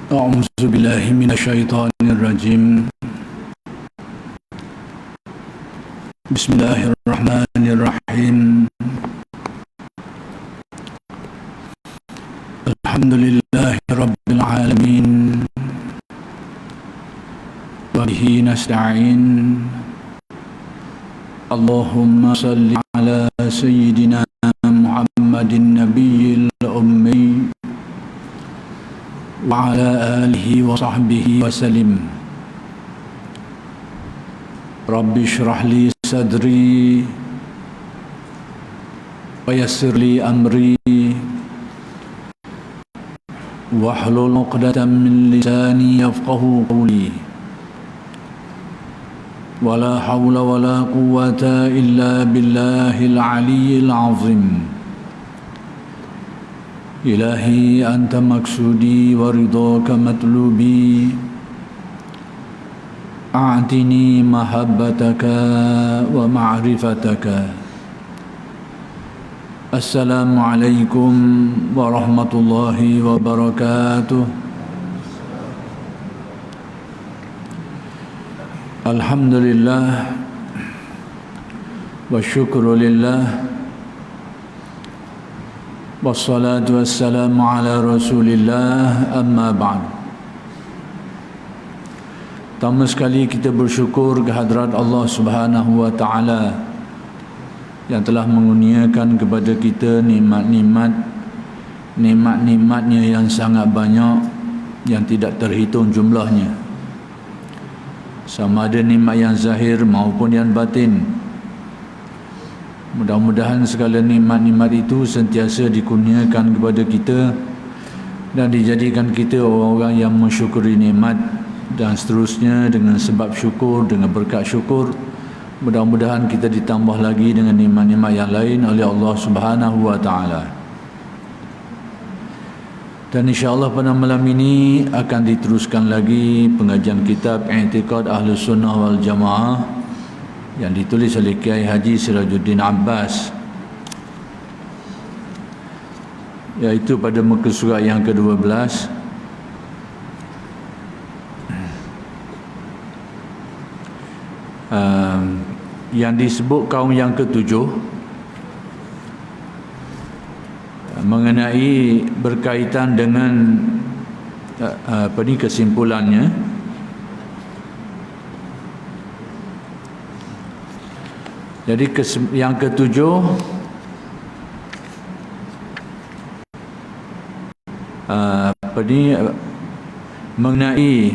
أعوذ بالله من الشيطان الرجيم. بسم الله الرحمن الرحيم. الحمد لله رب العالمين، وبه نستعين. اللهم صل على سيدنا محمد النبي الأمي وعلى آله وصحبه وسلم. رب اشرح لي صدري ويسر لي أمري واحلل عقدة من لساني يفقه قولي. ولا حول ولا قوة إلا بالله العلي العظيم. إلهي أنت مقصودي ورضاك مطلوبي، أعطني محبتك ومعرفتك. السلام عليكم ورحمة الله وبركاته. الحمد لله والشكر لله والصلاة والسلام على رسول الله. أما بعد. Pertama sekali kita bersyukur kehadrat Allah Subhanahu wa taala yang telah mengurniakan kepada kita nikmat-nikmatnya yang sangat banyak yang tidak terhitung jumlahnya, sama ada nikmat yang zahir maupun yang batin. Mudah-mudahan segala nikmat-nikmat itu sentiasa dikurniakan kepada kita dan dijadikan kita orang-orang yang mensyukuri nikmat, dan seterusnya dengan sebab syukur, dengan berkat syukur, mudah-mudahan kita ditambah lagi dengan nikmat-nikmat yang lain oleh Allah Subhanahu wa taala. Dan insya-Allah pada malam ini akan diteruskan lagi pengajian kitab I'tiqad Ahlus Sunnah wal Jamaah yang ditulis oleh Kiai Haji Sirajuddin Abbas, iaitu pada muka surat yang ke-12. Yang disebut kaum yang ke-7 mengenai berkaitan dengan kesimpulannya. Jadi yang ke-7 mengenai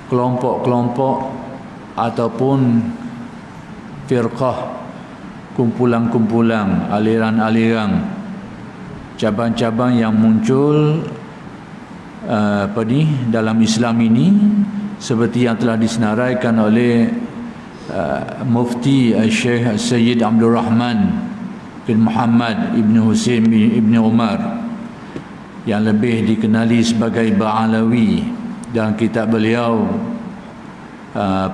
kelompok-kelompok ataupun firqah, kumpulan-kumpulan, aliran-aliran, cabang-cabang yang muncul dalam Islam ini, seperti yang telah disenaraikan oleh Mufti Syekh Sayyid Abdul Rahman bin Muhammad Ibn Husain Ibn Umar, yang lebih dikenali sebagai Ba'alawi, dalam kitab beliau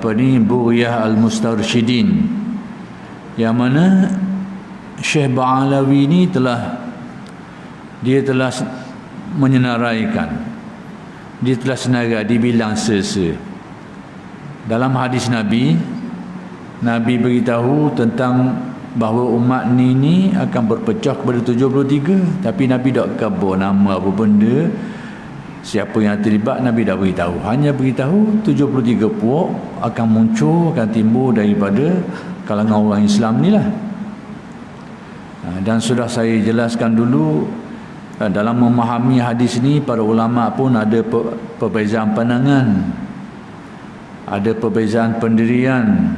Buriyah Al-Mustarsyidin, yang mana Syekh Ba'alawi ini telah menyenaraikan, dia telah senarai, dibilang dalam hadis Nabi beritahu tentang bahawa umat ni akan berpecah kepada 73, tapi Nabi tak kabur nama apa benda, siapa yang terlibat, Nabi dah beritahu. Hanya beritahu 73 puak akan muncul, akan timbul daripada kalangan orang Islam ni lah. Dan sudah saya jelaskan dulu, dalam memahami hadis ni, para ulama pun ada perbezaan pandangan, ada perbezaan pendirian,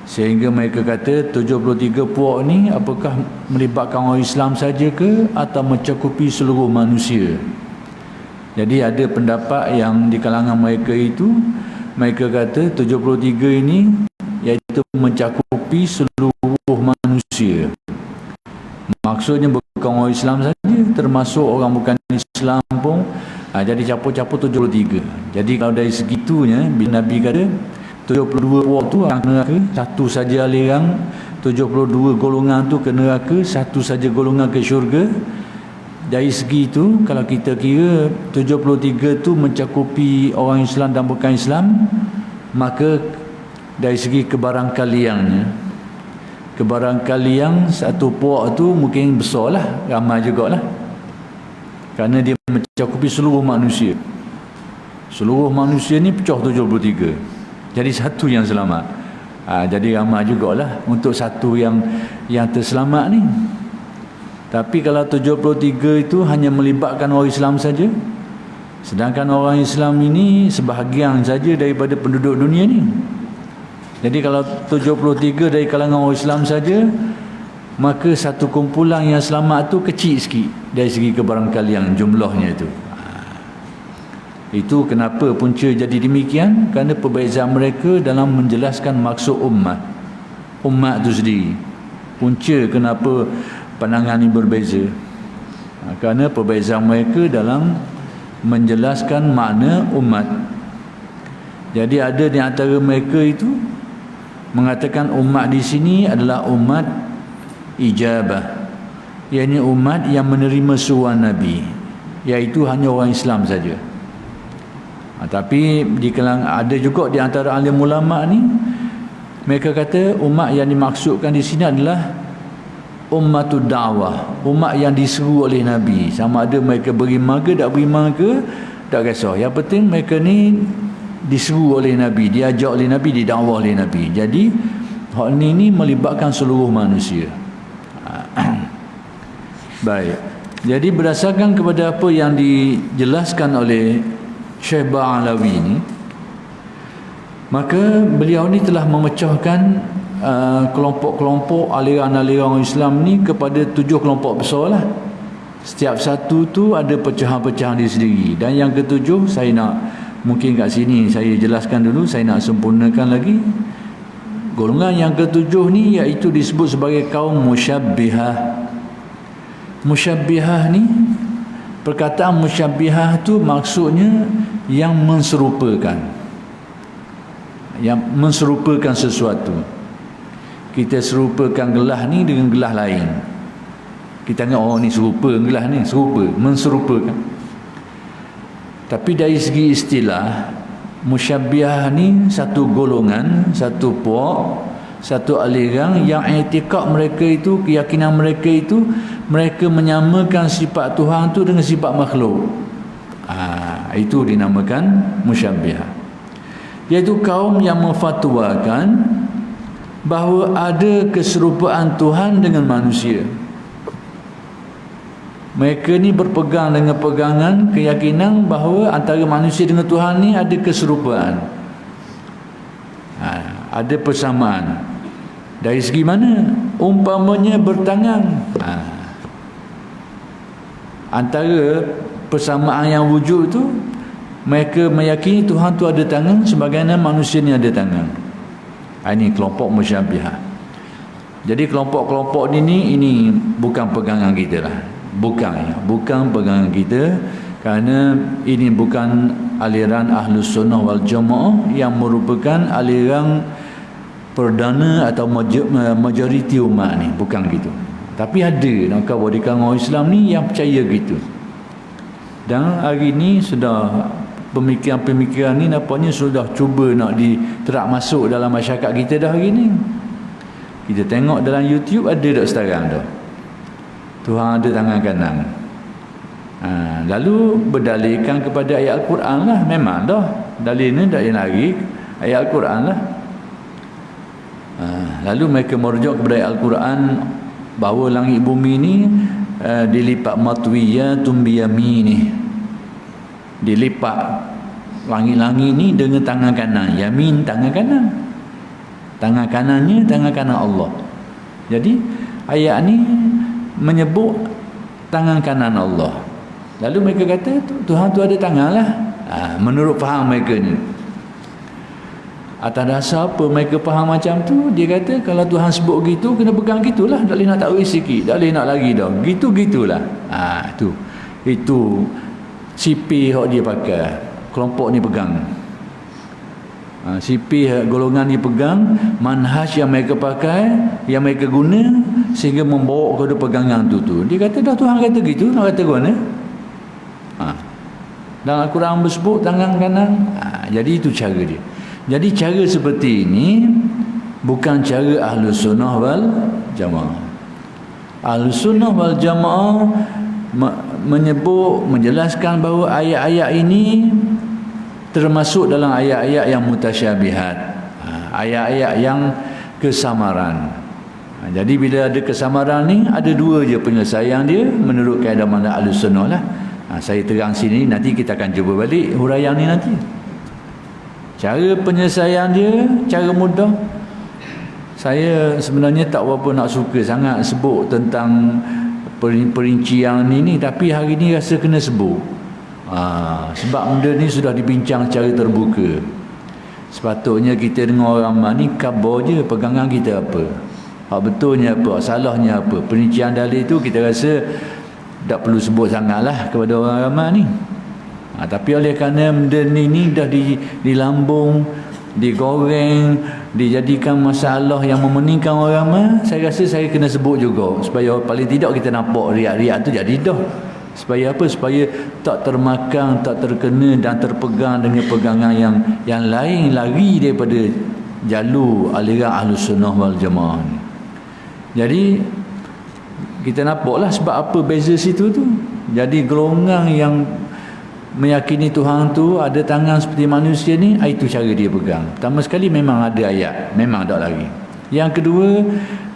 sehingga mereka kata 73 puak ni apakah melibatkan orang Islam saja ke atau mencakupi seluruh manusia. Jadi ada pendapat yang di kalangan mereka itu, mereka kata 73 ini iaitu mencakupi seluruh manusia. Maksudnya bukan orang Islam saja, termasuk orang bukan Islam pun. Jadi capur-capur 73. Jadi kalau dari segitunya, bila Nabi kata 72 puak tu akan ke neraka, satu saja aliran, 72 golongan tu ke neraka, satu saja golongan ke syurga. dari segi itu, kalau kita kira 73 tu mencakupi orang Islam dan bukan Islam, maka dari segi kebarangkalian satu puak tu mungkin besar lah, ramai jugalah, kerana dia mencakupi seluruh manusia. Seluruh manusia ni pecah 73, jadi satu yang selamat. Jadi ramai jugalah untuk satu yang terselamat ni. Tapi kalau 73 itu hanya melibatkan orang Islam saja, sedangkan orang Islam ini sebahagian saja daripada penduduk dunia ni. Jadi kalau 73 dari kalangan orang Islam saja, maka satu kumpulan yang selamat tu kecil sikit dari segi kebarangkalian jumlahnya itu. Itu kenapa punca jadi demikian, kerana perbezaan mereka dalam menjelaskan maksud umat tu sendiri. Punca kenapa pandangan ini berbeza, kerana perbezaan mereka dalam menjelaskan makna umat. Jadi ada di antara mereka itu mengatakan umat di sini adalah umat ijabah, iaitu umat yang menerima seruan Nabi, iaitu hanya orang Islam saja. Tapi ada juga di antara alim ulama ni, mereka kata umat yang dimaksudkan di sini adalah ummatud da'wah, umat yang diseru oleh Nabi. Sama ada mereka beriman ke tak beriman ke, tak kisah. Yang penting mereka ni diseru oleh Nabi, diajak oleh Nabi, didakwah oleh Nabi. Jadi hal ini melibatkan seluruh manusia. Baik. Jadi berdasarkan kepada apa yang dijelaskan oleh Syekh Ba'alawi ini, maka beliau ni telah memecahkan kelompok-kelompok aliran-aliran Islam ni kepada 7 kelompok besar lah. Setiap satu tu ada pecahan-pecahan dia sendiri. Dan yang ketujuh, saya nak mungkin kat sini saya jelaskan dulu, saya nak sempurnakan lagi. Golongan yang ketujuh ni iaitu disebut sebagai kaum musyabbihah. Musyabbihah ni, perkataan musyabbihah tu maksudnya yang menserupakan, sesuatu. Kita serupakan gelas ni dengan gelas lain. Kita tengok ni serupa gelas ni, menserupakan. Tapi dari segi istilah, musyabbihah ni satu golongan, satu puak, satu aliran yang i'tiqad mereka itu, keyakinan mereka itu, mereka menyamakan sifat Tuhan tu dengan sifat makhluk. Itu dinamakan musyabbihah. Iaitu kaum yang memfatwakan bahawa ada keserupaan Tuhan dengan manusia. Mereka ni berpegang dengan pegangan keyakinan bahawa antara manusia dengan Tuhan ni ada keserupaan, ada persamaan. Dari segi mana? Umpamanya bertangan. Antara persamaan yang wujud tu, mereka meyakini Tuhan tu ada tangan sebagaimana manusia ni ada tangan. Ini kelompok musyabbihah. Jadi kelompok-kelompok ini bukan pegangan kita lah. Bukan pegangan kita, kerana ini bukan aliran Ahlus Sunnah wal Jamaah yang merupakan aliran perdana atau majoriti umat ni, bukan gitu. Tapi ada nak kawan di kalangan Islam ni yang percaya gitu. Dan hari ni sudah pemikiran-pemikiran ni nampaknya sudah cuba nak diterap masuk dalam masyarakat kita dah hari ni. Kita tengok dalam YouTube ada dah sekarang dah, Tuhan ada tangan kanan. Lalu berdalilkan kepada ayat Al-Quran lah. Memang dah dalilnya tak ada lagi ayat Al-Quran lah. Lalu mereka merujuk kepada ayat Al-Quran bahawa langit bumi ni dilipat matwiyatun biyamini, dilipat langit-langit ni dengan tangan kanan. Yamin, tangan kanan. Tangan kanannya tangan kanan Allah. Jadi ayat ni menyebut tangan kanan Allah. Lalu mereka kata Tuhan tu ada tangan lah. Menurut faham mereka ni. Atas dasar apa mereka faham macam tu, dia kata kalau Tuhan sebut gitu, kena pegang gitulah. Tak boleh nak takwil sikit, tak boleh nak lagi dah. Gitu-gitulah. Itu sipih yang dia pakai, kelompok ni pegang. Sipih golongan ni pegang, manhaj yang mereka pakai, yang mereka guna, sehingga membawa kepada pegangan tu. Dia kata dah Tuhan kata gitu, nak kata mana? Dalam Al-Quran bersebut tangan kanan. Jadi itu cara dia. Jadi cara seperti ini bukan cara Ahlus Sunnah wal Jamaah. Ahlus Sunnah wal Jamaah menyebut, menjelaskan bahawa ayat-ayat ini termasuk dalam ayat-ayat yang mutasyabihat, ayat-ayat yang kesamaran. Jadi bila ada kesamaran ni, ada dua je penyelesaian dia menurut kaedah mazhab Ahlus Sunnah lah. Saya terang sini, nanti kita akan cuba balik huraian ni nanti. Cara penyelesaian dia, cara mudah. Saya sebenarnya tak berapa nak suka sangat sebut tentang perincian ni, tapi hari ni rasa kena sebut. Sebab benda ni sudah dibincang secara terbuka. Sepatutnya kita dengar orang ni khabar je pegangan kita apa. Hak betulnya apa, salahnya apa. Perincian dalil tu kita rasa tak perlu sebut sangatlah kepada orang ramai ni. Tapi oleh kerana benda ni dah dilambung, digoreng, dijadikan masalah yang memeningkan orang ramai, saya rasa saya kena sebut juga supaya paling tidak kita nampak riak-riak tu jadi dah. Supaya apa? Supaya tak termakan, tak terkena dan terpegang dengan pegangan yang lain, lari daripada jalur aliran Ahlus Sunnah wal Jamaah ni. Jadi kita nampaklah sebab apa beza situ tu. Jadi golongan yang meyakini Tuhan tu ada tangan seperti manusia ni, itu cara dia pegang. Pertama sekali memang ada ayat, memang tak lagi. Yang kedua,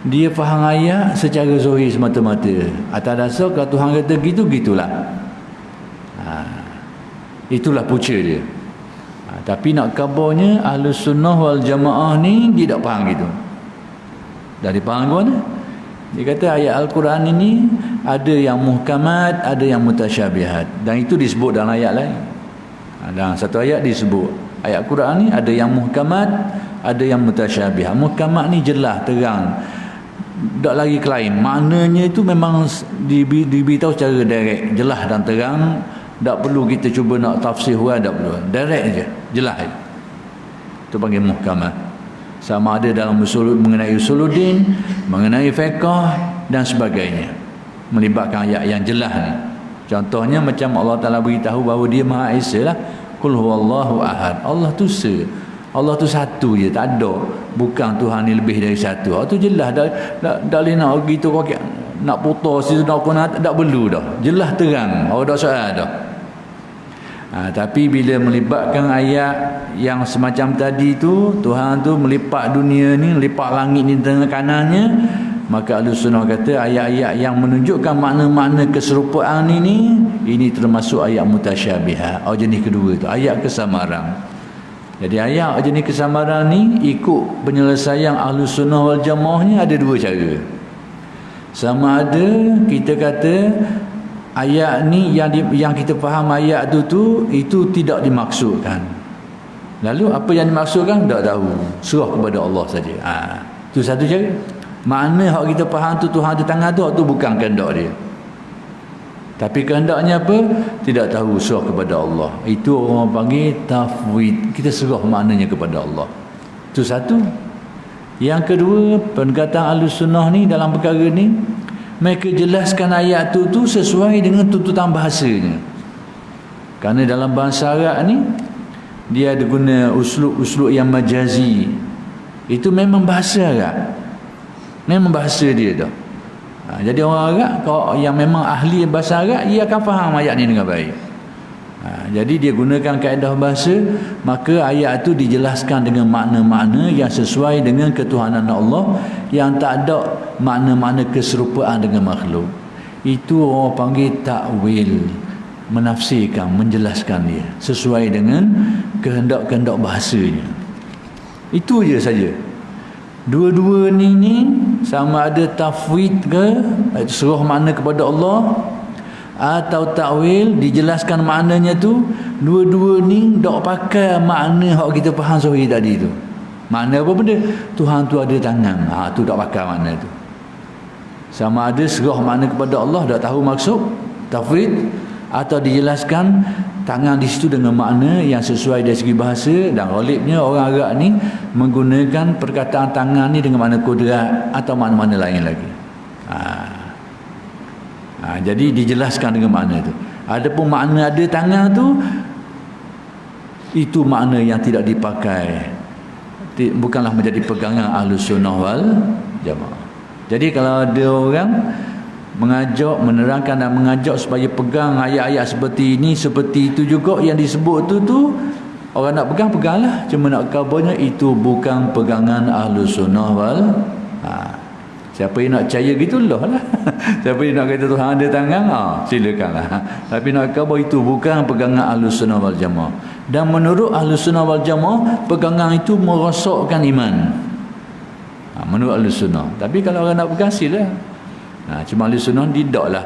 dia faham ayat secara zahir semata-mata. Atas dasar kalau Tuhan kata gitu, gitulah. Itulah punca dia. Tapi nak kabarnya Ahlus Sunnah wal Jamaah ni dia tak faham gitu. Dari faham ke mana? Dia kata ayat Al-Quran ini ada yang muhkamat, ada yang mutasyabihat, dan itu disebut dalam ayat lain. Dalam satu ayat disebut ayat Al-Quran ni ada yang muhkamat, ada yang mutasyabihat. Muhkamat ni jelas, terang, tak lagi klaim. Maknanya itu memang diberitahu secara direct, jelas dan terang. Tak perlu kita cuba nak tafsir hurai, tak perlu. Direct je, jelas je. Itu panggil muhkamat. Sama ada dalam mengenai usuluddin, mengenai fiqh dan sebagainya, melibatkan ayat yang jelas ni. Contohnya macam Allah Ta'ala beritahu bahawa dia Maha Esa lah. Qul huwallahu ahad. Allah tu se. Allah tu satu je, tak ada. Bukan Tuhan ni lebih dari satu. Itu jelas. Tak boleh nak gitu kau nak putus situ, nak pun tak perlu dah. Jelas terang. Awak tak soal dah. Tapi bila melibatkan ayat yang semacam tadi tu, Tuhan tu melipat dunia ni, melipat langit ni tengah kanannya, maka Ahlus Sunnah kata ayat-ayat yang menunjukkan makna-makna keserupaan ini termasuk ayat mutasyabihat. Jenis kedua tu, ayat kesamaran. Jadi ayat jenis kesamaran ni ikut penyelesaian Ahlus Sunnah wal Jamaah ni ada dua cara. Sama ada kita kata ayat ni yang kita faham ayat tu itu tidak dimaksudkan. Lalu apa yang dimaksudkan tak tahu, serah kepada Allah saja. Itu satu cara. Makna hak kita faham tu Tuhan ada tangan tu bukan kehendak dia. Tapi kehendaknya apa? Tidak tahu, serah kepada Allah. Itu orang panggil tafwid. Kita serah maknanya kepada Allah. Itu satu. Yang kedua, perkataan Ahlus Sunnah ni dalam perkara ni, mereka jelaskan ayat tu sesuai dengan tuntutan bahasanya. Kerana dalam bahasa Arab ni dia ada guna uslub yang majazi. Itu memang bahasa Arab. Memang bahasa dia dah. Jadi orang Arab kalau yang memang ahli bahasa Arab, ia akan faham ayat ni dengan baik. Jadi dia gunakan kaedah bahasa, maka ayat itu dijelaskan dengan makna-makna yang sesuai dengan ketuhanan Allah, yang tak ada makna-makna keserupaan dengan makhluk. Itu orang panggil takwil, menafsirkan, menjelaskan dia sesuai dengan kehendak-kehendak bahasanya. Itu je saja. Dua-dua ni sama ada tafwid ke, serah makna kepada Allah, atau takwil, dijelaskan maknanya tu. Dua-dua ni tak pakai makna hak kita faham sore tadi tu. Makna apa benda? Tuhan tu ada tangan. Tu tak pakai makna tu. Sama ada serah makna kepada Allah, tak tahu maksud tafwid, atau dijelaskan tangan di situ dengan makna yang sesuai dari segi bahasa. Dan ghalibnya orang Arab ni menggunakan perkataan tangan ni dengan makna kudrat atau makna-makna lain lagi. Jadi dijelaskan dengan makna itu. Adapun makna ada tangan tu, itu makna yang tidak dipakai, bukanlah menjadi pegangan Ahlus Sunnah wal Jamaah. Jadi kalau ada orang mengajak, menerangkan dan mengajak supaya pegang ayat-ayat seperti ini, seperti itu juga yang disebut tu orang nak pegang, peganglah. Cuma nak kabarnya itu bukan pegangan Ahlus Sunnah wal siapa yang nak percaya gitulah lah. Siapa yang nak kata Tuhan ada tangan, silakanlah. Tapi nak khabar itu bukan pegangan Ahlus Sunnah wal Jamaah. Dan menurut Ahlus Sunnah wal Jamaah, pegangan itu merosakkan iman. Menurut Ahlus Sunnah. Tapi kalau orang nak pegang, sila. Cuma Ahlus Sunnah tidaklah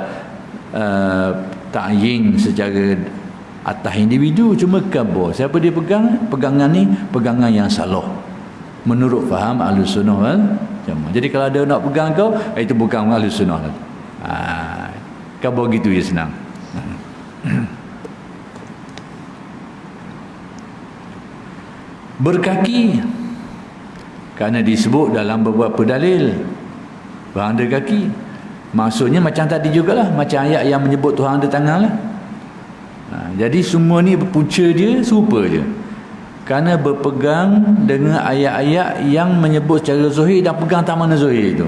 ta'yin secara atas individu, cuma khabar. Siapa dia pegang, pegangan ni pegangan yang salah menurut faham Ahlus Sunnah wal Jamaah. Jadi kalau ada nak pegang kau, itu bukan Ahlus Sunnah. Khabar gitu je, senang. Berkaki, kerana disebut dalam beberapa dalil Tuhan ada kaki. Maksudnya macam tadi jugalah, macam ayat yang menyebut Tuhan ada tangan lah. Jadi semua ni punca dia serupa je, kerana berpegang dengan ayat-ayat yang menyebut secara zahir dan pegang tak mana zahir itu.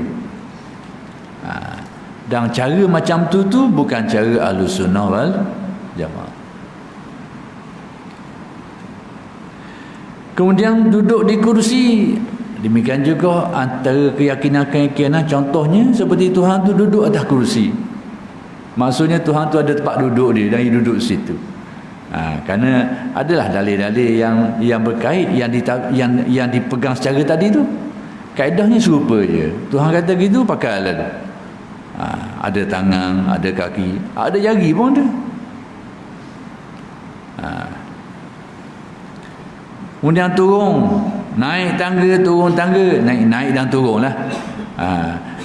Dan cara macam tu bukan cara Ahlus Sunnah wal Jamaah. Kemudian duduk di kursi, demikian juga antara keyakinan-keyakinan. Contohnya seperti Tuhan tu duduk atas kursi. Maksudnya Tuhan tu ada tempat duduk dia, dan dia duduk situ. Kerana adalah dalil-dalil yang berkait, yang dipegang secara tadi tu, kaedahnya serupa je. Tuhan kata gitu, pakai alat. Ada tangan, ada kaki, ada jari pun ada. Kemudian turun, naik tangga, turun tangga, naik dan turun lah.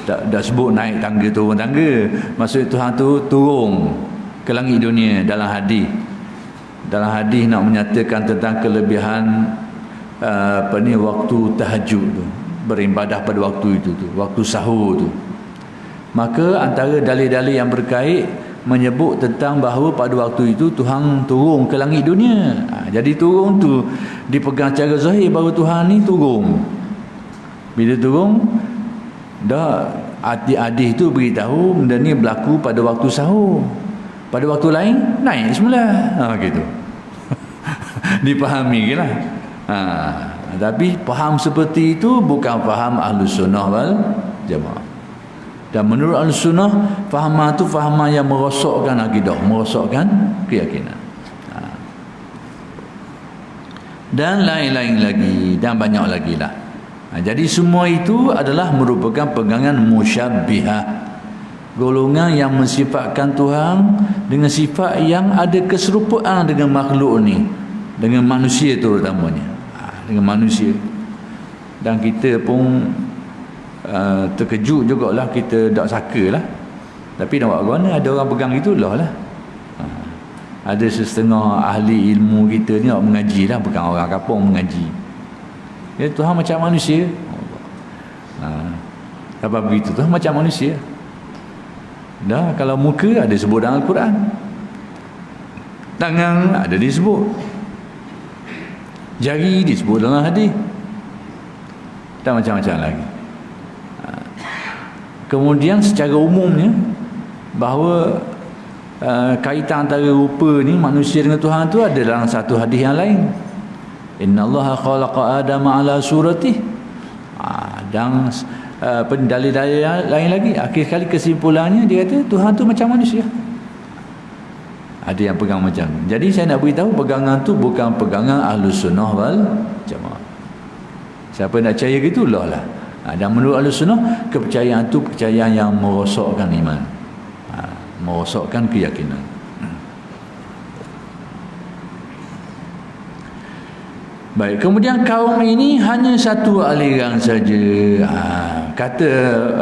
Dah sebut naik tangga, turun tangga. Maksud Tuhan tu turun ke langit dunia dalam hadis. Dalam hadis nak menyatakan tentang kelebihan waktu tahajud tu, beribadah pada waktu itu tu, waktu sahur tu. Maka antara dalil-dalil yang berkait menyebut tentang bahawa pada waktu itu Tuhan turun ke langit dunia. Jadi turun tu dipegang secara zahir bahawa Tuhan ni turun. Bila turun, dah hadis tu beritahu benda ni berlaku pada waktu sahur. Pada waktu lain naik semula. Gitu. Dipahami lah. Tapi faham seperti itu bukan faham Ahlus Sunnah wal Jamaah. Dan menurut Ahlus Sunnah, fahaman itu fahaman yang merosakkan akidah, merosakkan keyakinan. Dan lain-lain lagi, dan banyak lagi lah. Jadi semua itu adalah merupakan pegangan musyabbihah, golongan yang mensifatkan Tuhan dengan sifat yang ada keserupaan dengan makhluk ni, dengan manusia terutamanya, dengan manusia. Dan kita pun terkejut jugalah, kita tak sangka lah. Tapi nak buat mana, ada orang pegang itulah lah. Ada setengah ahli ilmu kita ni nak mengaji lah, bukan orang kampung mengaji. Ya, Tuhan macam manusia. Apa begitu, Tuhan macam manusia. Dah, kalau muka ada sebut dalam Al-Quran, tangan ada disebut, jari disebut dalam hadis, dan macam-macam lagi. Kemudian secara umumnya bahawa kaitan antara rupa ni manusia dengan Tuhan tu ada dalam satu hadis yang lain. Innallaha khalaqa Adama ala suratihi. Dan dalil-dalil lain lagi. Akhir kali kesimpulannya dia kata Tuhan tu macam manusia. Ada yang pegang macam tu. Jadi saya nak beritahu pegangan tu bukan pegangan Ahlus Sunnah wal Jamaah. Siapa nak percaya gitulah lah. Dan menurut Ahlus Sunnah, kepercayaan itu kepercayaan yang merosakkan iman, merosakkan keyakinan. Baik, kemudian kaum ini hanya satu aliran saja. Kata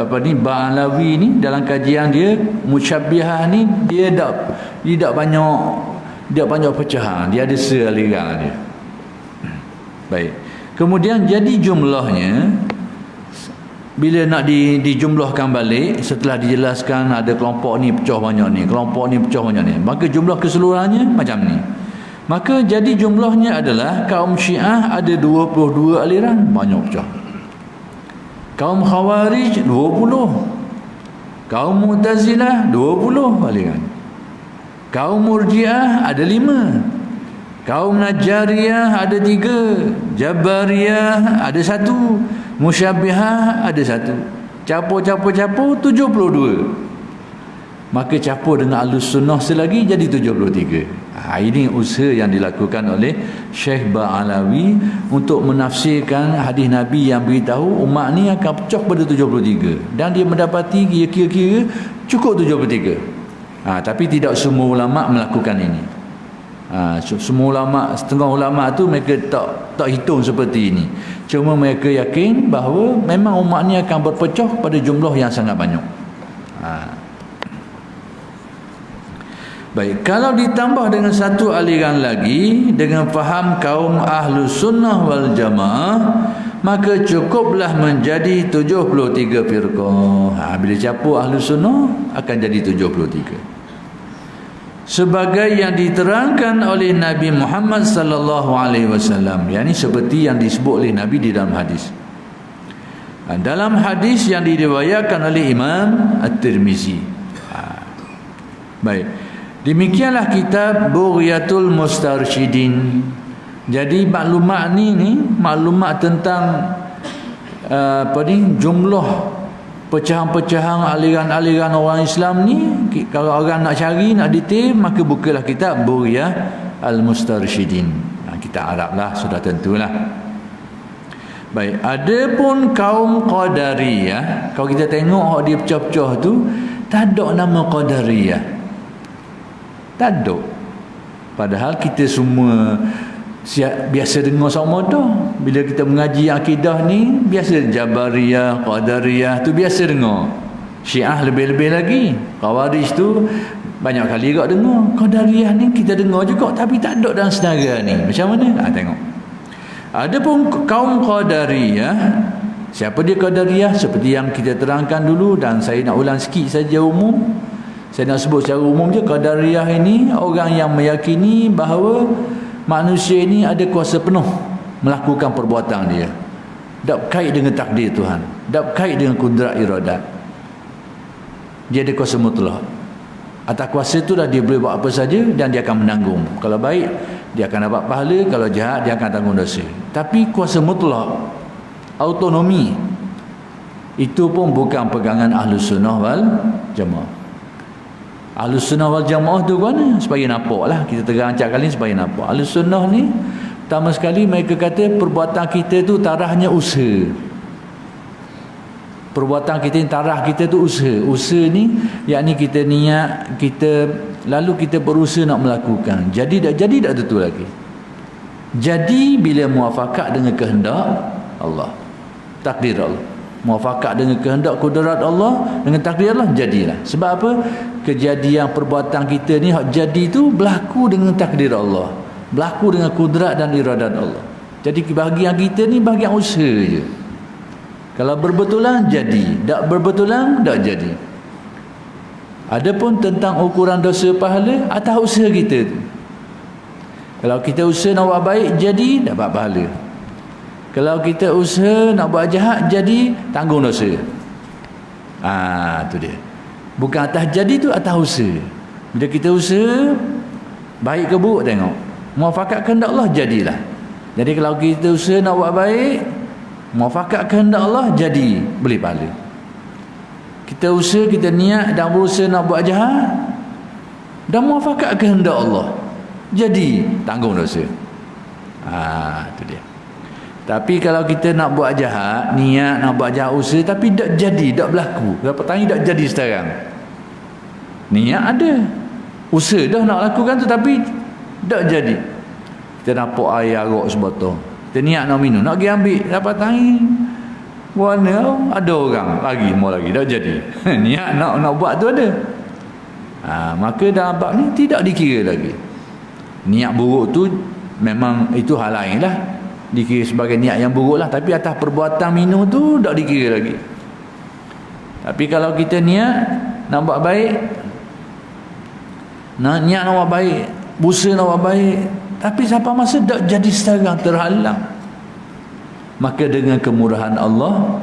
Ba'alawi ni dalam kajian dia, musyabbihah ni dia tak banyak pecahan, dia ada sealiran dia. Baik. Kemudian jadi jumlahnya bila nak dijumlahkan balik, setelah dijelaskan ada kelompok ni pecah banyak ni, kelompok ni pecah banyak ni, maka jumlah keseluruhannya macam ni. Maka jadi jumlahnya adalah kaum Syiah ada 22 aliran, banyak pecah. Kaum Khawarij 20, kaum Mu'tazilah 20 aliran, kaum Murji'ah ada 5, kaum Najjariyah ada 3, Jabariyah ada 1, Musyabbihah ada 1. Capur 72. Maka capur dengan Ahlus Sunnah selagi jadi 73. Ini usaha yang dilakukan oleh Syekh Ba'alawi untuk menafsirkan hadis Nabi yang beritahu umat ni akan pecah pada 73, dan dia mendapati kira-kira cukup 73. Tapi tidak semua ulama melakukan ini. Semua ulama, setengah ulama tu mereka tak hitung seperti ini. Cuma mereka yakin bahawa memang umat ni akan berpecah pada jumlah yang sangat banyak. Baik, kalau ditambah dengan satu aliran lagi dengan faham kaum Ahlus Sunnah wal Jamaah, maka cukuplah menjadi 73 firqah. Bila capur Ahlus Sunnah akan jadi 73. Sebagai yang diterangkan oleh Nabi Muhammad sallallahu alaihi wasallam, yakni seperti yang disebut oleh Nabi di dalam hadis. Dalam hadis yang diriwayatkan oleh Imam At-Tirmizi. Baik. Demikianlah kitab Bughyatul Mustarsyidin. Jadi maklumat ni maklumat tentang jumlah pecahan-pecahan aliran-aliran orang Islam ni. Kalau orang nak cari, nak detail, maka bukalah kitab Bughyatul Mustarsyidin. Kita Arab lah, sudah tentulah. Baik, adapun kaum Qadariyah, kalau kita tengok dia pecah-pecah tu, tak ada nama Qadariyah. Tak ada. Padahal kita semua biasa dengar sama tu. Bila kita mengaji akidah ni, biasa Jabariyah, Qadariyah tu biasa dengar. Syiah lebih-lebih lagi. Khawarij tu banyak kali juga dengar. Qadariyah ni kita dengar juga, tapi tak ada dalam senarai ni. Macam mana? Tengok. Adapun kaum Qadariyah, siapa dia Qadariyah? Seperti yang kita terangkan dulu, dan saya nak ulang sikit saja umum. Saya nak sebut secara umum je, Qadariyah ini orang yang meyakini bahawa manusia ini ada kuasa penuh melakukan perbuatan dia. Tak berkait dengan takdir Tuhan, tak berkait dengan kudrat iradat. Dia ada kuasa mutlak. Atas kuasa itu dah dia boleh buat apa saja dan dia akan menanggung. Kalau baik, dia akan dapat pahala. Kalau jahat, dia akan tanggung dosa. Tapi kuasa mutlak, autonomi, itu pun bukan pegangan Ahlus Sunnah wal Jamaah. Ahlus Sunnah wal Jamaah tu kan, supaya nampak lah, kita terang acak kali supaya nampak. Ahlus Sunnah ni pertama sekali mereka kata perbuatan kita tu tarahnya usaha. Perbuatan kita ni, tarah kita tu usaha. Usaha ni yakni kita niat, lalu kita berusaha nak melakukan. Jadi tak tentu lagi. Jadi bila muafakat dengan kehendak Allah, takdir Allah, muafakat dengan kehendak kudrat Allah, dengan takdir Allah, jadilah. Sebab apa? Kejadian perbuatan kita ni hak jadi tu berlaku dengan takdir Allah, berlaku dengan kudrat dan iradat Allah. Jadi bahagian kita ni bahagian usaha je. Kalau berbetulan jadi, tak berbetulan tak jadi. Adapun tentang ukuran dosa pahala atas usaha kita tu. Kalau kita usaha nak buat baik, jadi dapat pahala. Kalau kita usaha nak buat jahat, jadi tanggung dosa. Tu dia. Bukan atas jadi tu, atas usaha. Bila kita usaha, baik ke buruk tengok. Muafakat kehendak Allah, jadilah. Jadi kalau kita usaha nak buat baik, muafakat kehendak Allah, jadi boleh pahala. Kita usaha, kita niat dan berusaha nak buat jahat, dan muafakat kehendak Allah, jadi tanggung dosa. Tu dia. Tapi kalau kita nak buat jahat, niat nak buat jahat, usaha, tapi tak jadi, tak berlaku. Dapat tanya tak jadi sekarang. Niat ada, usaha dah nak lakukan tu, tapi tak jadi. Kita nampak air arak sebotol, kita niat nak minum, nak pergi ambil, dapat tanya warna, ada orang lagi, mau lagi, tak jadi. Niat nak buat tu ada. Maka dalam bab ni tidak dikira lagi. Niat buruk tu memang itu hal lain lah, dikira sebagai niat yang buruk lah. Tapi atas perbuatan minum tu tak dikira lagi. Tapi kalau kita niat nak buat baik, niat nak buat baik, berusaha nak buat baik, tapi sampai masa tak jadi sekarang, terhalang, maka dengan kemurahan Allah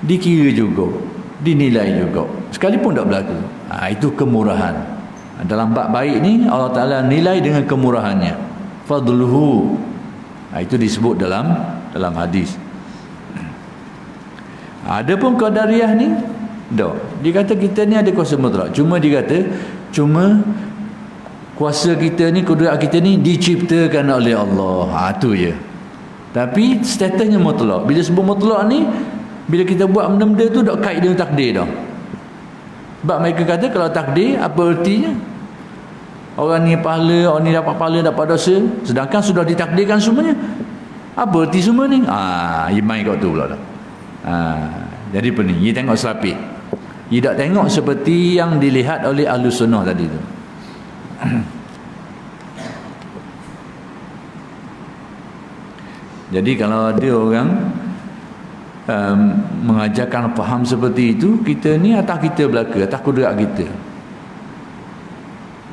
dikira juga, dinilai juga, sekalipun tak berlaku. Itu kemurahan. Dalam bab baik ni Allah Ta'ala nilai dengan kemurahannya, fadluhu. Itu disebut dalam hadis. Ada pun Qadariyah ni tak, dia kata kita ni ada kuasa mutlak, cuma dia kata kuasa kita ni, kudrat kita ni diciptakan oleh Allah. Tu je. Tapi statusnya mutlak. Bila sebut mutlak ni, bila kita buat benda-benda tu tak kait dengan takdir dah. Sebab mereka kata kalau takdir, apa ertinya? Orang ni pahala, orang ni dapat pahala, dapat dosa, sedangkan sudah ditakdirkan semuanya. Apa erti semua ni? Ia main kat tu pula dah. Jadi pening. Ia tengok selapik. Ia tak tengok seperti yang dilihat oleh Ahlus Sunnah tadi tu. Jadi kalau ada orang mengajarkan faham seperti itu, kita ni atas kita belaka, atas kudrat kita,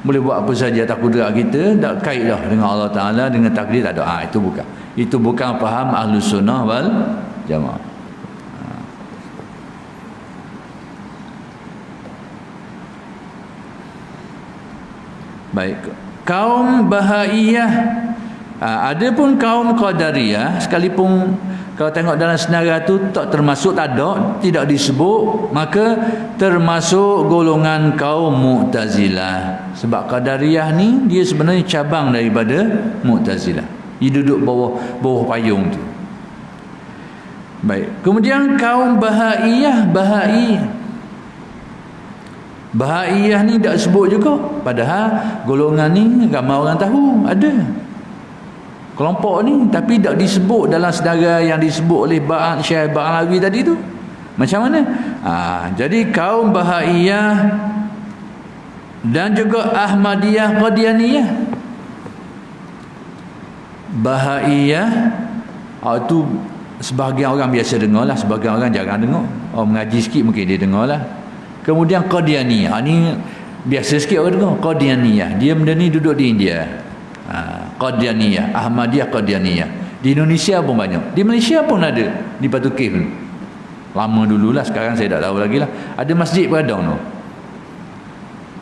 boleh buat apa saja atas kudrat kita, tak kait dah dengan Allah Ta'ala, dengan takdir, tak ada. Itu bukan faham Ahlus Sunnah wal Jamaah. Baik, kaum Bahaiyah, ada pun kaum Qadariyah, sekalipun kalau tengok dalam senarai tu tak termasuk, tak ada, tidak disebut, maka termasuk golongan kaum Mu'tazilah. Sebab Qadariyah ni dia sebenarnya cabang daripada Mu'tazilah. Dia duduk bawah payung tu. Baik, kemudian kaum Bahaiyah, Bahaiyah ni tak sebut juga, padahal golongan ni ramai orang tahu ada kelompok ni, tapi tak disebut dalam sedara yang disebut oleh Syekh Ba'alawi tadi tu. Macam mana? Jadi kaum Bahaiyah dan juga Ahmadiyah Qadianiyah. Bahaiyah itu sebahagian orang biasa dengar lah, sebahagian orang jarang dengar. Orang mengaji sikit mungkin dia dengar lah. Kemudian Qadianiyah ni biasa sikit orang dengar. Qadianiyah, dia benda ni duduk di India. Qadianiyah, Ahmadiyah Qadianiyah. Di Indonesia pun banyak, di Malaysia pun ada, di Batu Kif. Lama dululah, sekarang saya tak tahu lagi lah. Ada masjid Padang tu,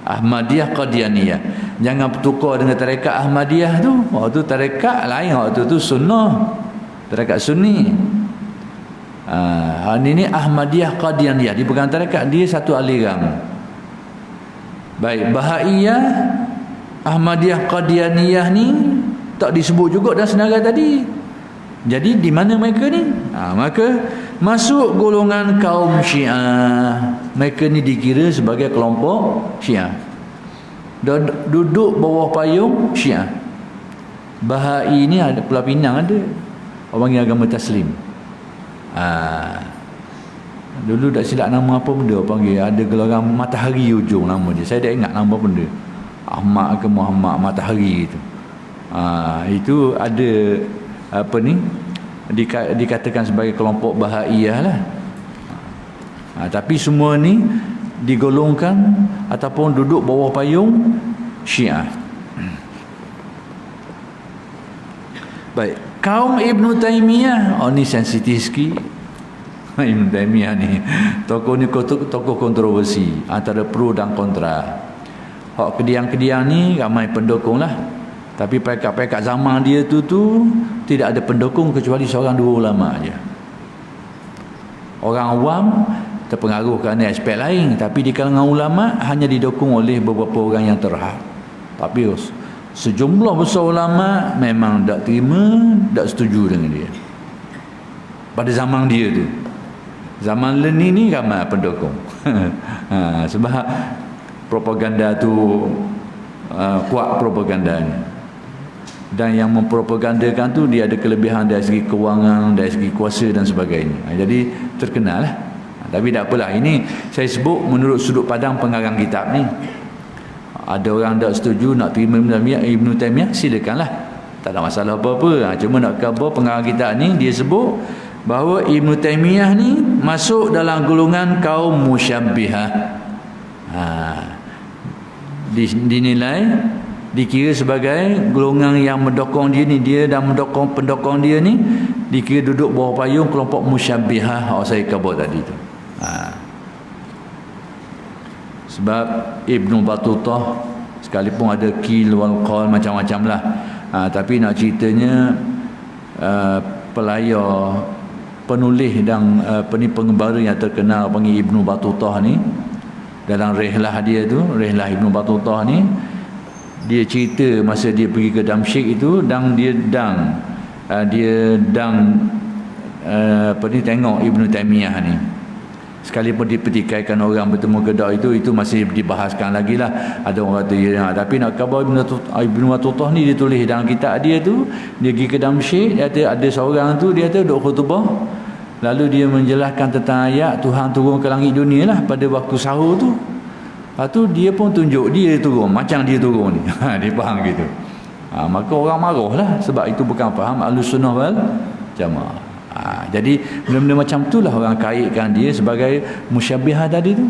Ahmadiyah Qadianiyah. Jangan bertukar dengan tarekat Ahmadiyah tu. Waktu tarekat lain, waktu tu sunnah, tarekat sunni. Ini Ahmadiyah Qadianiyah, dia bukan tarekat, dia satu aliran. Baik, Bahaiyah Ahmadiyah Qadianiyah ni tak disebut juga dalam senarai tadi. Jadi di mana mereka ni? Maka masuk golongan kaum Syiah. Mereka ni dikira sebagai kelompok Syiah, duduk bawah payung Syiah. Bahai ni ada Pulau Pinang, ada orang yang agama Taslim. Dulu tak silap nama apa benda panggil, ada gelaran Matahari ujung nama dia, saya tak ingat nama benda, Ahmad ke Muhammad Matahari itu. Itu ada apa ni, dikatakan sebagai kelompok Bahaiyah lah. Tapi semua ni digolongkan ataupun duduk bawah payung Syiah. Baik, kaum Ibn Taymiyah, ni sensitif sikit. Ibn Taymiyah ni tokoh ni tokoh kontroversi, antara pro dan kontra. Hak kediang-kediang ni ramai pendukung lah, tapi pekat-pekat zaman dia tu tidak ada pendukung kecuali seorang dua ulama aja. Orang awam terpengaruh kerana aspek lain, tapi di kalangan ulama hanya didukung oleh beberapa orang yang terhad. Tapi sejumlah besar ulama memang tak terima, tak setuju dengan dia pada zaman dia tu. Zaman Lenin ni ramai pendukung. Sebab propaganda tu kuat propagandanya, dan yang mempropagandakan tu dia ada kelebihan dari segi kewangan, dari segi kuasa dan sebagainya. Jadi terkenal lah. Tapi tak apalah, ini saya sebut menurut sudut pandang pengarang kitab ni. Ada orang tak setuju nak terima Ibn Taymiyah, silakanlah, tak ada masalah apa-apa. Cuma nak khabar pengarang kitab ni dia sebut bahawa Ibn Taymiyah ni masuk dalam golongan kaum musyabbihah. Dinilai, dikira sebagai golongan yang mendokong dia ni, dia dan pendokong dia ni dikira duduk bawah payung kelompok musyabbihah saya khabar tadi tu. Sebab Ibn Battutah sekalipun ada qil wal qal macam-macam lah, tapi nak ceritanya pelayar, penulis dan pengembara yang terkenal panggil Ibn Battutah ni, dalam rihlah dia tu, rihlah Ibn Battutah ni, dia cerita masa dia pergi ke Damsyik itu, dan dia tengok Ibn Taymiyah ni. Sekalipun dipertikaikan orang bertemu kedai itu masih dibahaskan lagi lah. Ada orang kata tapi nak khabar Ibn Battutah ni dia tulis dalam kitab dia tu, dia pergi ke Damsyik, ada seorang tu dia duduk khutbah, lalu dia menjelaskan tentang ayat Tuhan turun ke langit dunia lah pada waktu sahur tu. Lepas tu dia pun tunjuk dia turun, macam dia turun ni. Dia faham gitu. Maka orang marah lah, sebab itu bukan faham Ahlussunnah wal Jamaah. Jadi benda-benda macam itulah orang kaitkan dia sebagai musyabbihah tadi tu.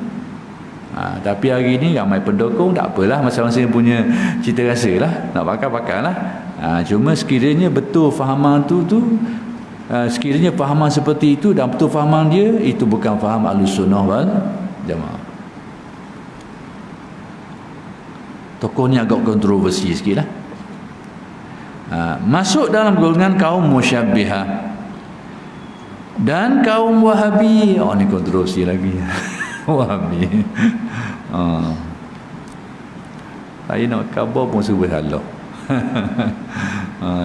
Tapi hari ni ramai pendukung, tak apalah, masing-masing punya cita rasa lah, nak pakai lah. Cuma sekiranya betul fahaman tu sekiranya fahaman seperti itu dan betul fahaman dia, itu bukan faham Ahlussunnah wal Jamaah. Tokoh ni agak kontroversi sikit lah. Masuk dalam golongan kaum musyabbihah dan kaum Wahabi. Ni kontroversi lagi. Wahabi. Saya nak khabar pun serba salah.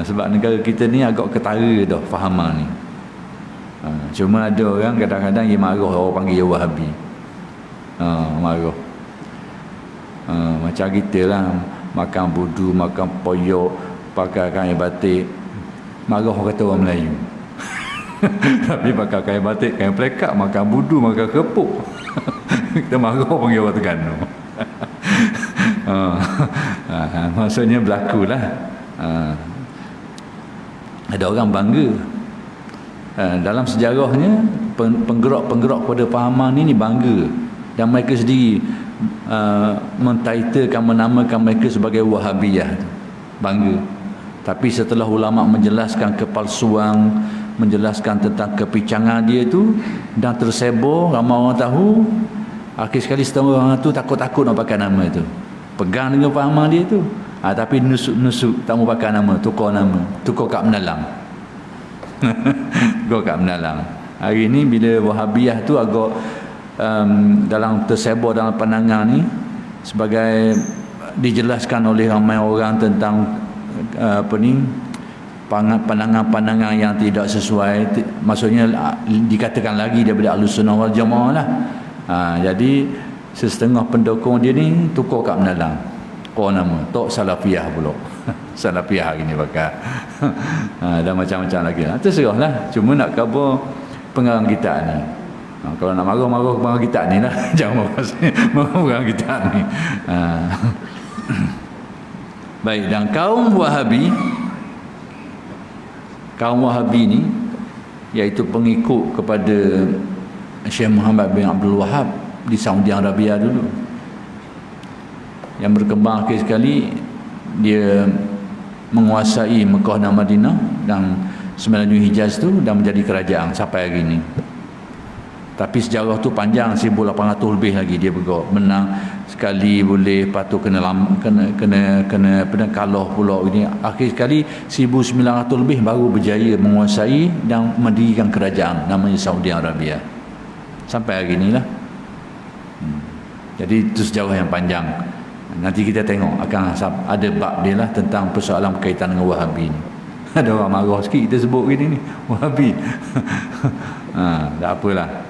Sebab negara kita ni agak ketara dah fahaman ni. Cuma ada orang kadang-kadang dia marah orang panggil dia Wahabi. Marah. Macam kita lah, makan budu, makan poyok, pakai kain batik, marah orang kata orang Melayu. Tapi pakai kain batik, kain plekat, makan budu, makan kepuk, kita marah panggil orang Terengganu. Maksudnya berlakulah. Ada orang bangga. Dalam sejarahnya penggerak-penggerak pada fahaman ini bangga, dan mereka sendiri mentitlekan, menamakan mereka sebagai Wahabiyah. Bangga. Tapi setelah ulama menjelaskan kepalsuan, menjelaskan tentang kepincangan dia tu, dan tersebar, ramai orang tahu, akhir sekali setengah orang tu takut-takut nak pakai nama tu, pegang dengan fahaman dia tu. Tapi nusuk-nusuk tak mau pakai nama, tukar nama, tukar kat menalang. Tukar kat menalang. Hari ni bila Wahabiyah tu agak dalam tersebar dalam pandangan ni, sebagai dijelaskan oleh ramai orang tentang pandangan-pandangan yang tidak sesuai, maksudnya dikatakan lagi daripada Ahlussunnah wal Jamaah lah. Jadi setengah pendukung dia ni tukar kat menalang, nama Tok Salafiyah pula. Salafiyah hari ni pakai. Dan macam-macam lagi lah. Terserah lah. Cuma nak khabar pengarang kitab ni. Kalau nak marah-marah pengarang kitab ni lah. Jangan marah pengarang kitab ni. Baik, dan kaum Wahabi ni, iaitu pengikut kepada Syekh Muhammad bin Abdul Wahab di Saudi Arabia dulu, yang berkembang akhir sekali dia menguasai Mekah dan Madinah dan Semenanjung Hijaz tu, dan menjadi kerajaan sampai hari ini. Tapi sejarah tu panjang, 1800 lebih lagi dia bergerak, menang sekali boleh, lepas tu kena kalah pula ini. Akhir sekali 1900 lebih baru berjaya menguasai dan mendirikan kerajaan namanya Saudi Arabia sampai hari inilah. Jadi itu sejarah yang panjang. Nanti kita tengok akan ada bab dia lah tentang persoalan berkaitan dengan Wahabi ni. Ada orang marah sikit kita sebut gini ni, Wahabi. Tak apalah.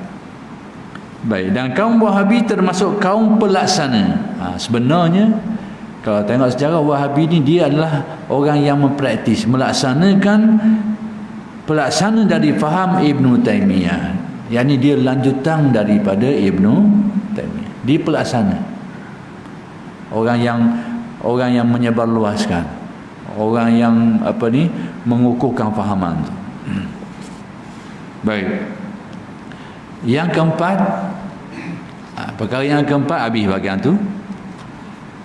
Baik, dan kaum Wahabi termasuk kaum pelaksana. Sebenarnya kalau tengok sejarah, Wahabi ni dia adalah orang yang mempraktis, melaksanakan, pelaksana dari faham Ibn Taymiyah. Yang ni dia lanjutan daripada Ibn Taymiyah. Dia pelaksana. Orang yang menyebarluaskan, orang yang mengukuhkan fahaman tu. Baik. Yang keempat, perkara yang keempat habis bahagian tu.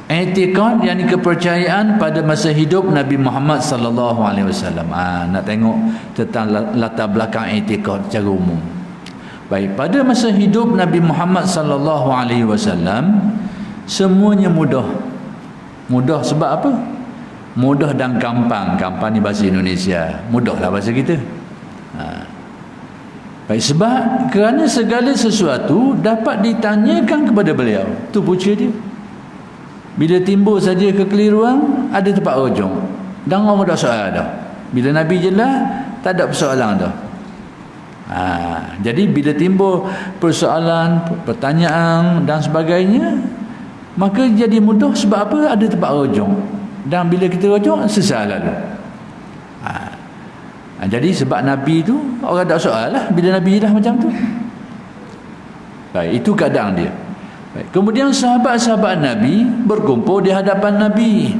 I'tiqad, yakni kepercayaan pada masa hidup Nabi Muhammad sallallahu alaihi wasallam. Nak tengok tentang latar belakang i'tiqad secara umum. Baik, pada masa hidup Nabi Muhammad sallallahu alaihi wasallam semuanya mudah. Mudah sebab apa? Mudah dan gampang. Gampang ni bahasa Indonesia, mudahlah bahasa kita. Baik, sebab kerana segala sesuatu dapat ditanyakan kepada beliau. Tu punca dia. Bila timbul saja kekeliruan, ada tempat rujuk. Dan orang dah soal dah. Bila Nabi jelas, tak ada persoalan dah. Jadi bila timbul persoalan, pertanyaan dan sebagainya, maka jadi mudah sebab apa? Ada tempat rujuk. Dan bila kita rujuk, selesai lalu. Jadi sebab Nabi tu, orang tak soal lah bila Nabi jelas macam tu. Baik, itu keadaan dia. Baik. Kemudian sahabat-sahabat Nabi berkumpul di hadapan Nabi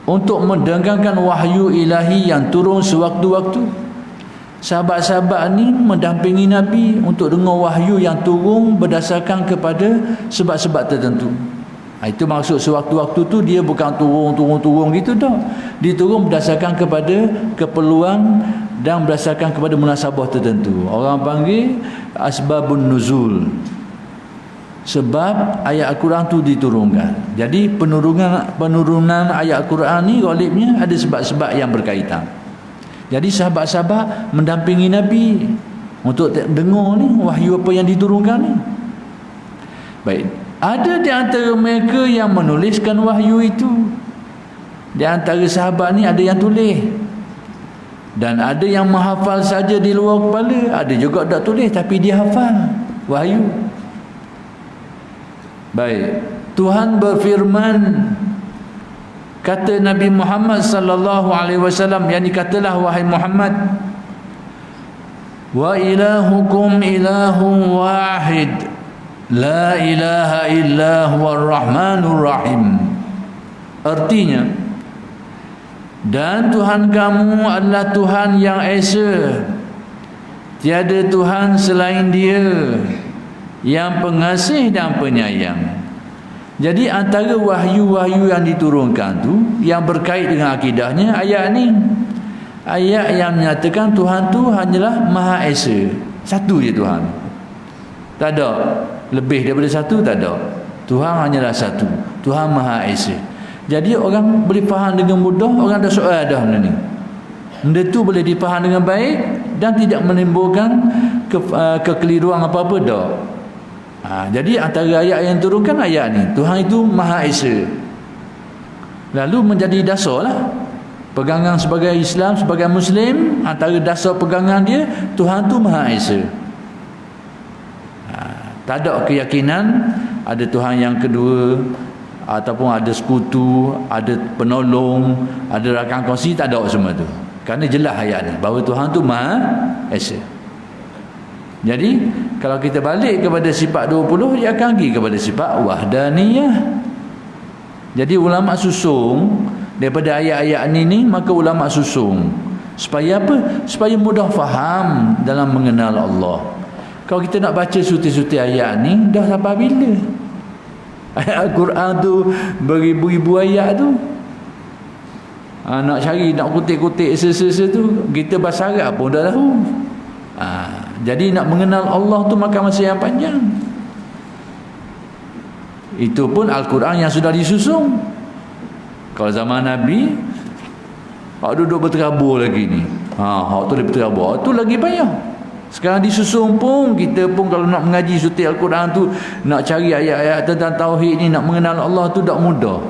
untuk mendengarkan wahyu ilahi yang turun sewaktu-waktu. Sahabat-sahabat ni mendampingi Nabi untuk dengar wahyu yang turun berdasarkan kepada sebab-sebab tertentu. Itu maksud sewaktu-waktu tu dia bukan turun gitu dah. Dia turun berdasarkan kepada keperluan dan berdasarkan kepada munasabah tertentu. Orang panggil asbabun nuzul. Sebab ayat Al-Quran tu diturunkan. Jadi penurunan ayat Al-Quran ni ghalibnya ada sebab-sebab yang berkaitan. Jadi sahabat-sahabat mendampingi Nabi untuk dengar ni wahyu apa yang diturunkan ni. Baik, ada di antara mereka yang menuliskan wahyu itu. Di antara sahabat ni ada yang tulis. Dan ada yang menghafal saja di luar kepala, ada juga tak tulis tapi dia hafal wahyu. Baik, Tuhan berfirman, kata Nabi Muhammad sallallahu alaihi wasallam, yakni katalah wahai Muhammad, wa ilahukum ilahun wahid la ilaha illa huwar rahmanur rahim. Artinya, dan Tuhan kamu adalah Tuhan yang esa, tiada Tuhan selain Dia, yang pengasih dan penyayang. Jadi antara wahyu-wahyu yang diturunkan tu yang berkait dengan akidahnya ayat ni. Ayat yang menyatakan Tuhan tu hanyalah Maha Esa. Satu je Tuhan. Tak ada lebih daripada satu, tak ada. Tuhan hanyalah satu. Tuhan Maha Esa. Jadi orang boleh faham dengan mudah, orang dah soal dah benda ni. Benda tu boleh difaham dengan baik dan tidak menimbulkan kekeliruan apa-apa dah. Jadi antara ayat yang turunkan ayat ni, Tuhan itu Maha Esa. Lalu menjadi dasar lah pegangan sebagai Islam, sebagai Muslim. Antara dasar pegangan dia, Tuhan tu Maha Esa. Tak ada keyakinan ada Tuhan yang kedua, ataupun ada sekutu, ada penolong, ada rakan kongsi. Tak ada semua tu. Kerana jelas ayat ni bahawa Tuhan tu Maha Esa. Jadi kalau kita balik kepada sifat 20, dia akan pergi kepada sifat wahdaniyah. Jadi ulama susung daripada ayat-ayat ni, maka ulama susung supaya apa? Supaya mudah faham dalam mengenal Allah. Kalau kita nak baca suti-suti ayat ni, dah sampai bila? Ayat Al-Quran tu beribu-ribu ayat tu. Nak cari, nak kutik-kutik sesa-sesa tu, kita bahasa Arab pun dah tahu. Jadi nak mengenal Allah tu makan masa yang panjang. Itu pun Al-Quran yang sudah disusun. Kalau zaman Nabi, hak duduk berterabur lagi ni. Hak tu dia berterabur, hak tu lagi payah. Sekarang disusun pun, kita pun kalau nak mengaji suti Al-Quran tu, nak cari ayat-ayat tentang tauhid ni, nak mengenal Allah tu tak mudah.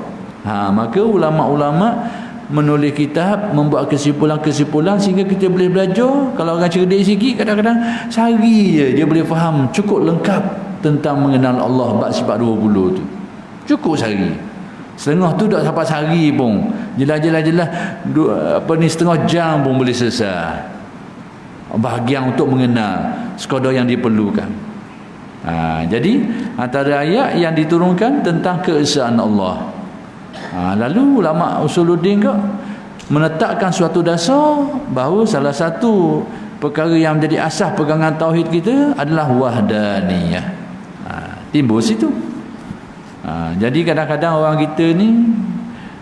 Maka ulama-ulama menulis kitab, membuat kesimpulan-kesimpulan sehingga kita boleh belajar. Kalau orang cerdik sikit, kadang-kadang sehari je dia boleh faham cukup lengkap tentang mengenal Allah bab sifat 20 tu. Cukup sehari. Setengah tu tak sampai sehari pun. Jelas-jelas setengah jam pun boleh selesai. Bahagian untuk mengenal sekadar yang diperlukan. Jadi antara ayat yang diturunkan tentang keesaan Allah. Lalu ulama usuluddin menetapkan suatu dasar bahawa salah satu perkara yang menjadi asas pegangan tauhid kita adalah wahdaniyah. Timbul situ. Jadi kadang-kadang orang kita ni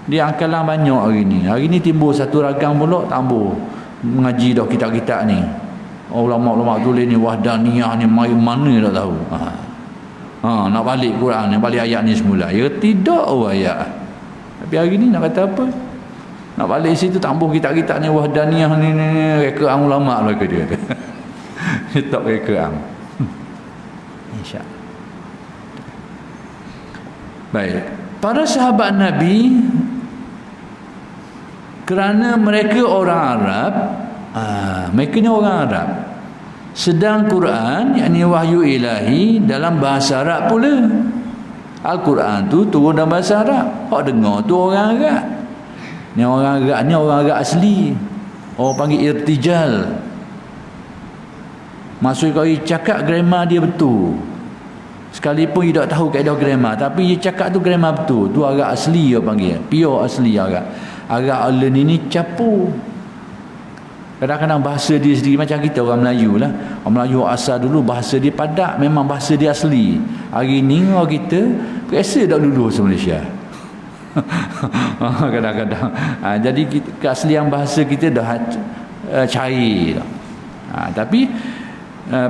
dia angkalan banyak hari ni. Hari ni timbul satu ragam pula tambah mengaji dah kitab-kitab ni. Ulama-ulama tulis ni wahdaniyah ni mai mana tak tahu. Nak balik Quran ni, balik ayat ni semula. Ya tidak ayat. Tapi hari ni nak kata apa? Nak balik situ tambah kitab-kitab ni wahdaniyah ni reka ulama lah ke dia. Tak reka insya-Allah. Baik, para sahabat Nabi kerana mereka orang Arab, mereka ni orang Arab, sedang Quran yakni wahyu ilahi dalam bahasa Arab pula. Al-Quran tu turun dalam bahasa Arab. Hak dengar tu orang Arab. Ni orang Arab ni orang Arab asli. Orang panggil irtijal. Maksud kau cakap grammar dia betul. Sekalipun dia tak tahu kaedah grammar, tapi dia cakap tu grammar betul. Tu Arab asli dia panggil. Pure asli Arab. Arab Allen ini campur. Kadang-kadang bahasa dia sendiri macam kita orang Melayu lah. Orang Melayu asal dulu bahasa dia padat, memang bahasa dia asli. Hari ni orang kita rasa tak dulu se-Malaysia. Kadang-kadang. Jadi keaslian bahasa kita dah cair. Tapi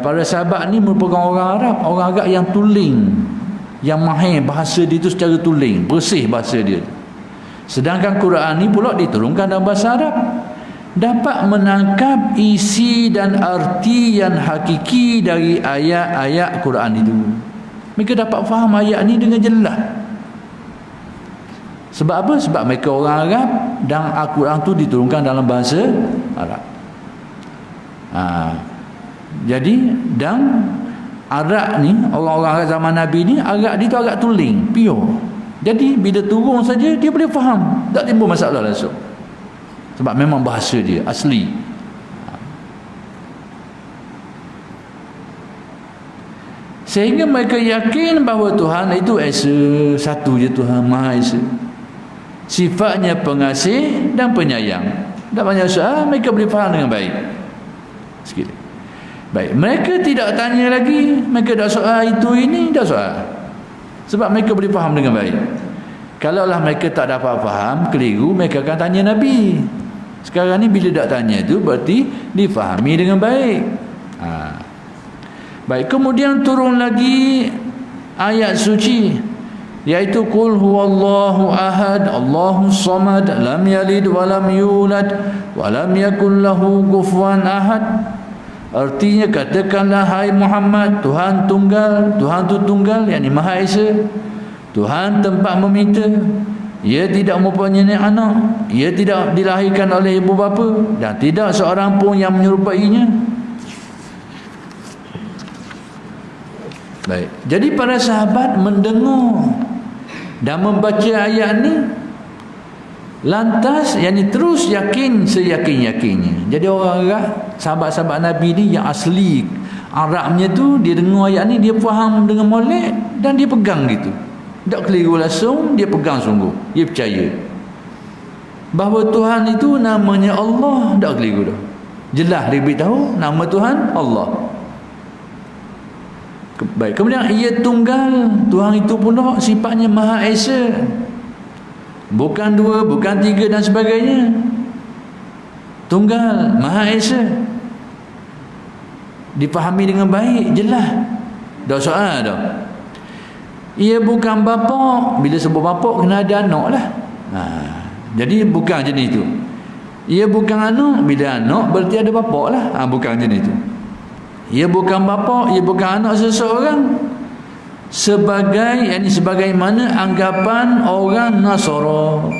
para sahabat ni merupakan orang Arab. Orang Arab yang tuling, yang mahir bahasa dia tu secara tuling, bersih bahasa dia. Sedangkan Quran ni pula diturunkan dalam bahasa Arab, dapat menangkap isi dan arti yang hakiki dari ayat-ayat Quran itu. Mereka dapat faham ayat ni dengan jelas. Sebab apa? Sebab mereka orang Arab dan Al-Quran tu diturunkan dalam bahasa Arab. Jadi dan Arab ni, orang-orang Arab zaman Nabi ni, Arab dia tu agak tuling, pure. Jadi bila turun saja dia boleh faham, tak timbul masalah langsung. Sebab memang bahasa dia asli. Sehingga mereka yakin bahawa Tuhan itu Esa, satu je Tuhan, Maha Esa. Sifatnya pengasih dan penyayang. Tak banyak soal, mereka boleh faham dengan baik. Sikit. Baik, mereka tidak tanya lagi, mereka dah soal itu ini, dah soal. Sebab mereka boleh faham dengan baik. Kalaulah mereka tak dapat faham, keliru, mereka akan tanya Nabi. Sekarang ni bila tak tanya tu berarti difahami dengan baik. Baik, kemudian turun lagi ayat suci, iaitu qul huwallahu ahad Allahus samad lam yalid wa lam yulad wa lam yakul lahu kufuwan ahad. Artinya katakanlah hai Muhammad, Tuhan tunggal, Tuhan tu tunggal, yakni Maha Esa. Tuhan tempat meminta, ia tidak mempunyai anak, ia tidak dilahirkan oleh ibu bapa, dan tidak seorang pun yang menyerupainya. Baik, jadi para sahabat mendengar dan membaca ayat ni, lantas yakni terus yakin seyakin-yakinnya. Jadi orang Arab, sahabat-sahabat Nabi ni yang asli Arabnya tu, dia dengar ayat ni, dia faham dengan molek dan dia pegang gitu. Tak keliru langsung, dia pegang sungguh, dia percaya bahawa Tuhan itu namanya Allah, tak keliru dah. Jelas dia beritahu nama Tuhan Allah. Baik, kemudian ia tunggal, Tuhan itu pula sifatnya Maha Esa. Bukan dua, bukan tiga dan sebagainya. Tunggal, Maha Esa. Dipahami dengan baik, jelas. Dah soal dah. Ia bukan bapa. Bila sebut bapa kena ada anak lah. Jadi bukan jenis itu. Ia bukan anak. Bila anak berarti ada bapa lah. Bukan jenis itu. Ia bukan bapa, ia bukan anak seseorang. Sebagaimana anggapan orang Nasara,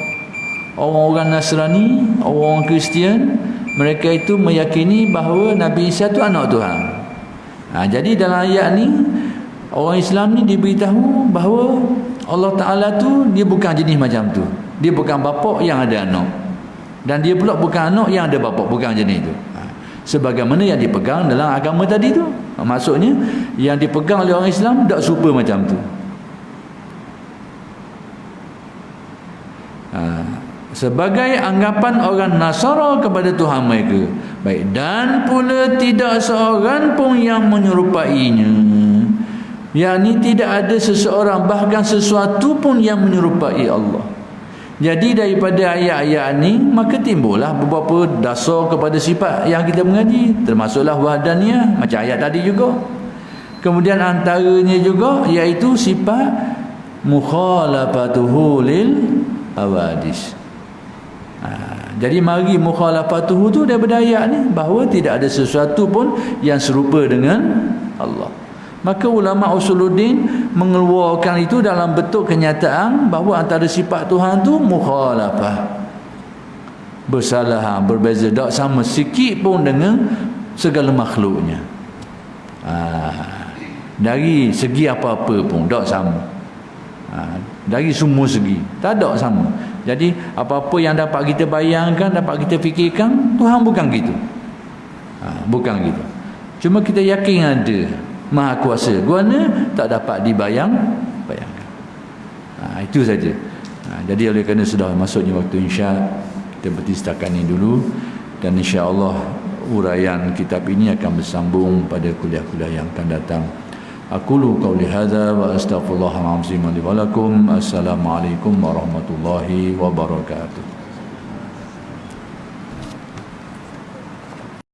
orang-orang Nasrani, orang Kristian, mereka itu meyakini bahawa Nabi Isa itu anak Tuhan. Jadi dalam ayat ni, orang Islam ni diberitahu bahawa Allah Ta'ala tu dia bukan jenis macam tu. Dia bukan bapa yang ada anak, dan dia pula bukan anak yang ada bapa, bukan jenis tu. Sebagaimana yang dipegang dalam agama tadi tu. Maksudnya yang dipegang oleh orang Islam tak serupa macam tu. Sebagai anggapan orang Nasara kepada Tuhan mereka, Baik, dan pula tidak seorang pun yang menyerupainya. Yakni tidak ada seseorang bahkan sesuatu pun yang menyerupai Allah. Jadi daripada ayat-ayat ni maka timbullah beberapa dasar kepada sifat yang kita mengaji, termasuklah wahdaniyah macam ayat tadi juga. Kemudian antaranya juga iaitu sifat mukhalafatuhu lil hawadis. Jadi mari mukhalafatuhu tu daripada ayat ni bahawa tidak ada sesuatu pun yang serupa dengan Allah. Maka ulama usuluddin mengeluarkan itu dalam bentuk kenyataan bahawa antara sifat Tuhan tu mukhalafah, bersalahan, berbeza, tak sama sikit pun dengan segala makhluknya. Dari segi apa-apa pun tak sama. Dari semua segi tak ada sama. Jadi apa-apa yang dapat kita bayangkan, dapat kita fikirkan, Tuhan bukan gitu. Bukan gitu. Cuma kita yakin ada Maha Kuasa, guana tak dapat bayangkan. Itu saja. Jadi oleh kerana sudah masuknya waktu insya, kita berhenti setakat ini dulu, dan insya-Allah uraian kitab ini akan bersambung pada kuliah-kuliah yang akan datang. Aqulu qawli hadza wa astaghfirullahal azim li wa lakum. Assalamualaikum warahmatullahi wabarakatuh.